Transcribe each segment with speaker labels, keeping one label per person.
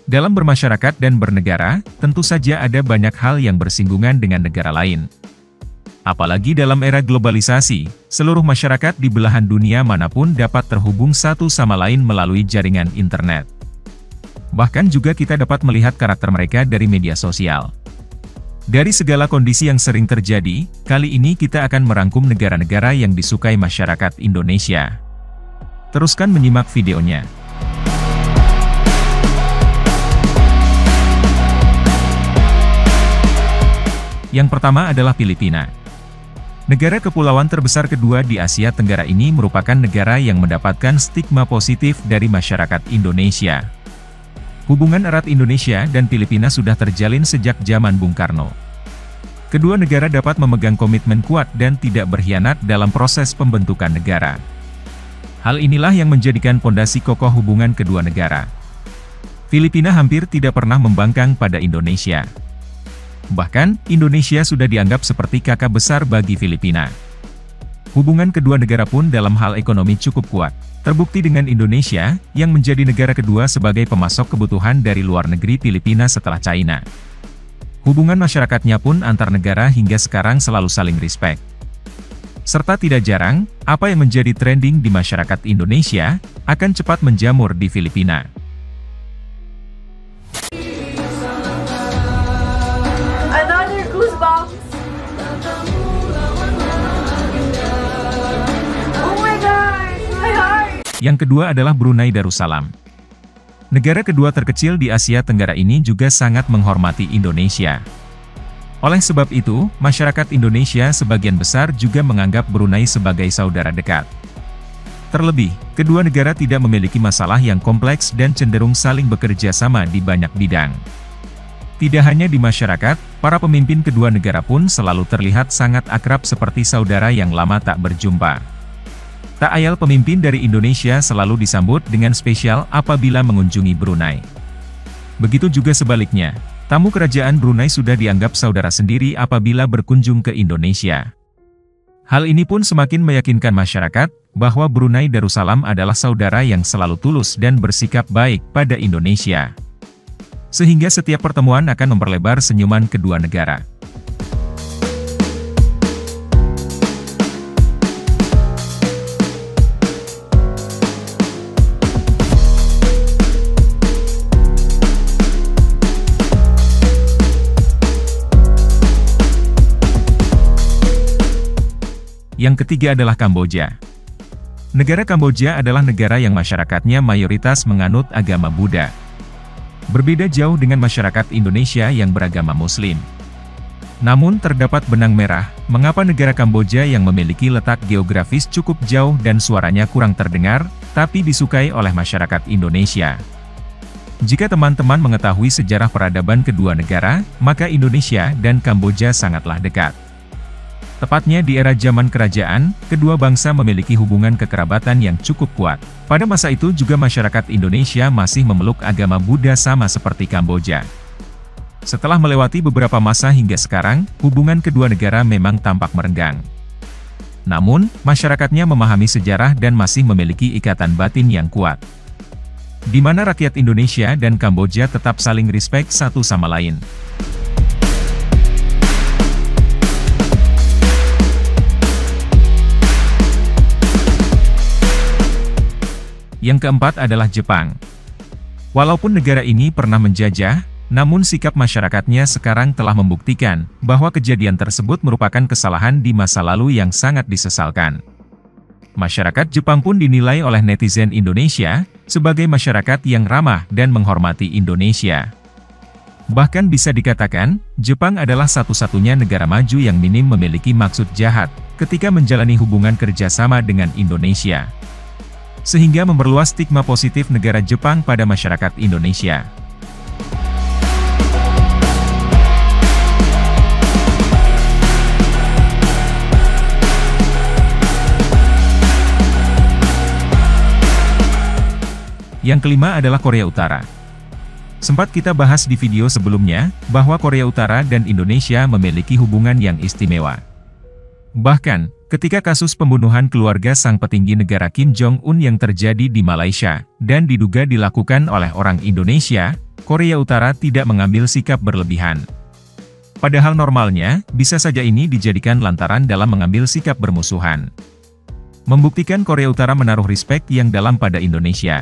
Speaker 1: Dalam bermasyarakat dan bernegara, tentu saja ada banyak hal yang bersinggungan dengan negara lain. Apalagi dalam era globalisasi, seluruh masyarakat di belahan dunia manapun dapat terhubung satu sama lain melalui jaringan internet. Bahkan juga kita dapat melihat karakter mereka dari media sosial. Dari segala kondisi yang sering terjadi, kali ini kita akan merangkum negara-negara yang disukai masyarakat Indonesia. Teruskan menyimak videonya. Yang pertama adalah Filipina. Negara kepulauan terbesar kedua di Asia Tenggara ini merupakan negara yang mendapatkan stigma positif dari masyarakat Indonesia. Hubungan erat Indonesia dan Filipina sudah terjalin sejak zaman Bung Karno. Kedua negara dapat memegang komitmen kuat dan tidak berkhianat dalam proses pembentukan negara. Hal inilah yang menjadikan pondasi kokoh hubungan kedua negara. Filipina hampir tidak pernah membangkang pada Indonesia. Bahkan, Indonesia sudah dianggap seperti kakak besar bagi Filipina. Hubungan kedua negara pun dalam hal ekonomi cukup kuat. Terbukti dengan Indonesia, yang menjadi negara kedua sebagai pemasok kebutuhan dari luar negeri Filipina setelah China. Hubungan masyarakatnya pun antar negara hingga sekarang selalu saling respect. Serta tidak jarang, apa yang menjadi trending di masyarakat Indonesia, akan cepat menjamur di Filipina. Yang kedua adalah Brunei Darussalam. Negara kedua terkecil di Asia Tenggara ini juga sangat menghormati Indonesia. Oleh sebab itu, masyarakat Indonesia sebagian besar juga menganggap Brunei sebagai saudara dekat. Terlebih, kedua negara tidak memiliki masalah yang kompleks dan cenderung saling bekerja sama di banyak bidang. Tidak hanya di masyarakat, para pemimpin kedua negara pun selalu terlihat sangat akrab seperti saudara yang lama tak berjumpa. Tak ayal pemimpin dari Indonesia selalu disambut dengan spesial apabila mengunjungi Brunei. Begitu juga sebaliknya, tamu kerajaan Brunei sudah dianggap saudara sendiri apabila berkunjung ke Indonesia. Hal ini pun semakin meyakinkan masyarakat bahwa Brunei Darussalam adalah saudara yang selalu tulus dan bersikap baik pada Indonesia. Sehingga setiap pertemuan akan memperlebar senyuman kedua negara. Yang ketiga adalah Kamboja. Negara Kamboja adalah negara yang masyarakatnya mayoritas menganut agama Buddha. Berbeda jauh dengan masyarakat Indonesia yang beragama Muslim. Namun terdapat benang merah, mengapa negara Kamboja yang memiliki letak geografis cukup jauh dan suaranya kurang terdengar, tapi disukai oleh masyarakat Indonesia. Jika teman-teman mengetahui sejarah peradaban kedua negara, maka Indonesia dan Kamboja sangatlah dekat. Tepatnya di era zaman kerajaan, kedua bangsa memiliki hubungan kekerabatan yang cukup kuat. Pada masa itu juga masyarakat Indonesia masih memeluk agama Buddha sama seperti Kamboja. Setelah melewati beberapa masa hingga sekarang, hubungan kedua negara memang tampak merenggang. Namun, masyarakatnya memahami sejarah dan masih memiliki ikatan batin yang kuat. Di mana rakyat Indonesia dan Kamboja tetap saling respect satu sama lain. Yang keempat adalah Jepang. Walaupun negara ini pernah menjajah, namun sikap masyarakatnya sekarang telah membuktikan bahwa kejadian tersebut merupakan kesalahan di masa lalu yang sangat disesalkan. Masyarakat Jepang pun dinilai oleh netizen Indonesia sebagai masyarakat yang ramah dan menghormati Indonesia. Bahkan bisa dikatakan, Jepang adalah satu-satunya negara maju yang minim memiliki maksud jahat ketika menjalani hubungan kerjasama dengan Indonesia. Sehingga memperluas stigma positif negara Jepang pada masyarakat Indonesia. Yang kelima adalah Korea Utara. Sempat kita bahas di video sebelumnya, bahwa Korea Utara dan Indonesia memiliki hubungan yang istimewa. Bahkan, ketika kasus pembunuhan keluarga sang petinggi negara Kim Jong-un yang terjadi di Malaysia, dan diduga dilakukan oleh orang Indonesia, Korea Utara tidak mengambil sikap berlebihan. Padahal normalnya, bisa saja ini dijadikan lantaran dalam mengambil sikap bermusuhan. Membuktikan Korea Utara menaruh respek yang dalam pada Indonesia.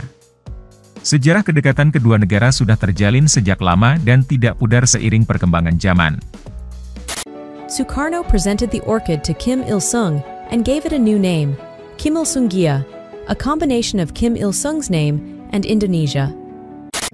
Speaker 1: Sejarah kedekatan kedua negara sudah terjalin sejak lama dan tidak pudar seiring perkembangan zaman.
Speaker 2: Sukarno presented the orchid to Kim Il-sung and gave it a new name, Kim Il-sung-gya, a combination of Kim Il-sung's name and Indonesia.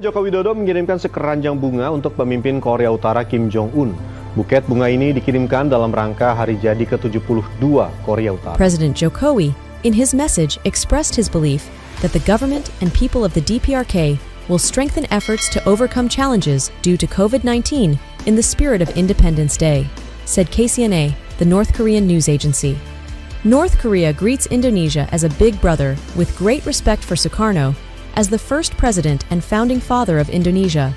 Speaker 3: Joko Widodo mengirimkan sekeranjang bunga untuk pemimpin Korea Utara Kim Jong-un. Buket bunga ini dikirimkan dalam rangka hari jadi ke-72 Korea Utara.
Speaker 2: President Jokowi, in his message, expressed his belief that the government and people of the DPRK will strengthen efforts to overcome challenges due to COVID-19 in the spirit of Independence Day, said KCNA, the North Korean news agency. North Korea greets Indonesia as a big brother with great respect for Sukarno as the first president and founding father of Indonesia.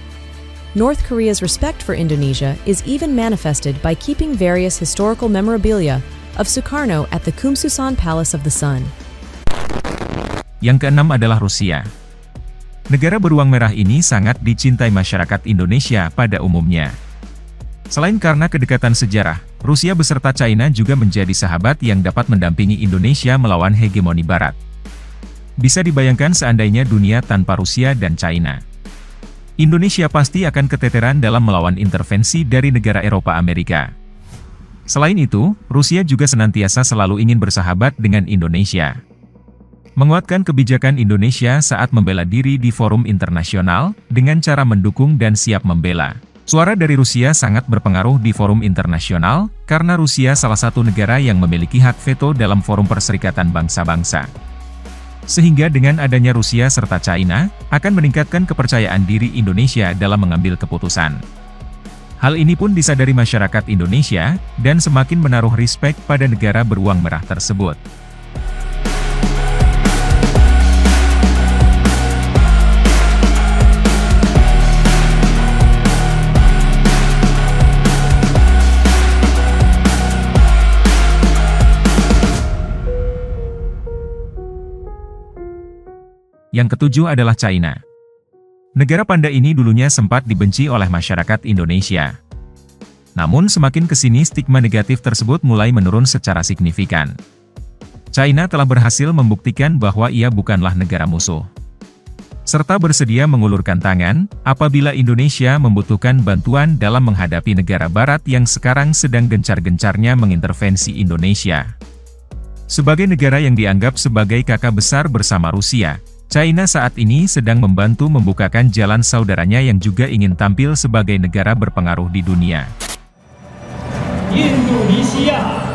Speaker 2: North Korea's respect for Indonesia is even manifested by keeping various historical memorabilia of Sukarno at the Kumsusan Palace of the Sun.
Speaker 1: Yang keenam adalah Rusia. Negara beruang merah ini sangat dicintai masyarakat Indonesia pada umumnya. Selain karena kedekatan sejarah, Rusia beserta China juga menjadi sahabat yang dapat mendampingi Indonesia melawan hegemoni Barat. Bisa dibayangkan seandainya dunia tanpa Rusia dan China. Indonesia pasti akan keteteran dalam melawan intervensi dari negara Eropa Amerika. Selain itu, Rusia juga senantiasa selalu ingin bersahabat dengan Indonesia. Menguatkan kebijakan Indonesia saat membela diri di forum internasional, dengan cara mendukung dan siap membela. Suara dari Rusia sangat berpengaruh di forum internasional, karena Rusia salah satu negara yang memiliki hak veto dalam forum Perserikatan Bangsa-Bangsa. Sehingga dengan adanya Rusia serta China, akan meningkatkan kepercayaan diri Indonesia dalam mengambil keputusan. Hal ini pun disadari masyarakat Indonesia, dan semakin menaruh respek pada negara beruang merah tersebut. Yang ketujuh adalah China. Negara panda ini dulunya sempat dibenci oleh masyarakat Indonesia. Namun semakin kesini stigma negatif tersebut mulai menurun secara signifikan. China telah berhasil membuktikan bahwa ia bukanlah negara musuh. Serta bersedia mengulurkan tangan, apabila Indonesia membutuhkan bantuan dalam menghadapi negara barat yang sekarang sedang gencar-gencarnya mengintervensi Indonesia. Sebagai negara yang dianggap sebagai kakak besar bersama Rusia, China saat ini sedang membantu membukakan jalan saudaranya yang juga ingin tampil sebagai negara berpengaruh di dunia.
Speaker 4: Indonesia.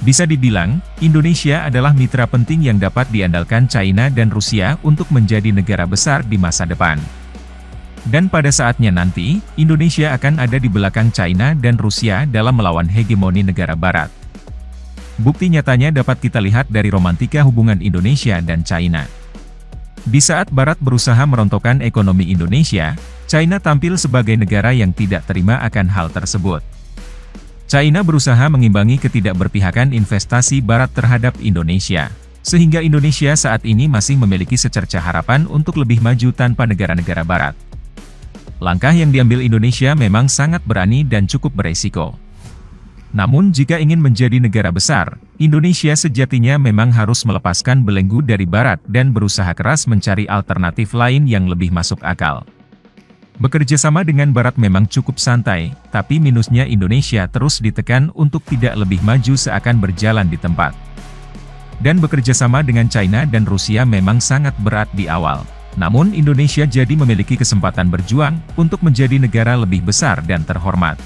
Speaker 1: Bisa dibilang, Indonesia adalah mitra penting yang dapat diandalkan China dan Rusia untuk menjadi negara besar di masa depan. Dan pada saatnya nanti, Indonesia akan ada di belakang China dan Rusia dalam melawan hegemoni negara Barat. Bukti nyatanya dapat kita lihat dari romantika hubungan Indonesia dan China. Di saat Barat berusaha merontokkan ekonomi Indonesia, China tampil sebagai negara yang tidak terima akan hal tersebut. China berusaha mengimbangi ketidakberpihakan investasi Barat terhadap Indonesia, sehingga Indonesia saat ini masih memiliki secerca harapan untuk lebih maju tanpa negara-negara Barat. Langkah yang diambil Indonesia memang sangat berani dan cukup beresiko. Namun jika ingin menjadi negara besar, Indonesia sejatinya memang harus melepaskan belenggu dari Barat dan berusaha keras mencari alternatif lain yang lebih masuk akal. Bekerja sama dengan Barat memang cukup santai, tapi minusnya Indonesia terus ditekan untuk tidak lebih maju seakan berjalan di tempat. Dan bekerja sama dengan China dan Rusia memang sangat berat di awal. Namun Indonesia jadi memiliki kesempatan berjuang untuk menjadi negara lebih besar dan terhormat.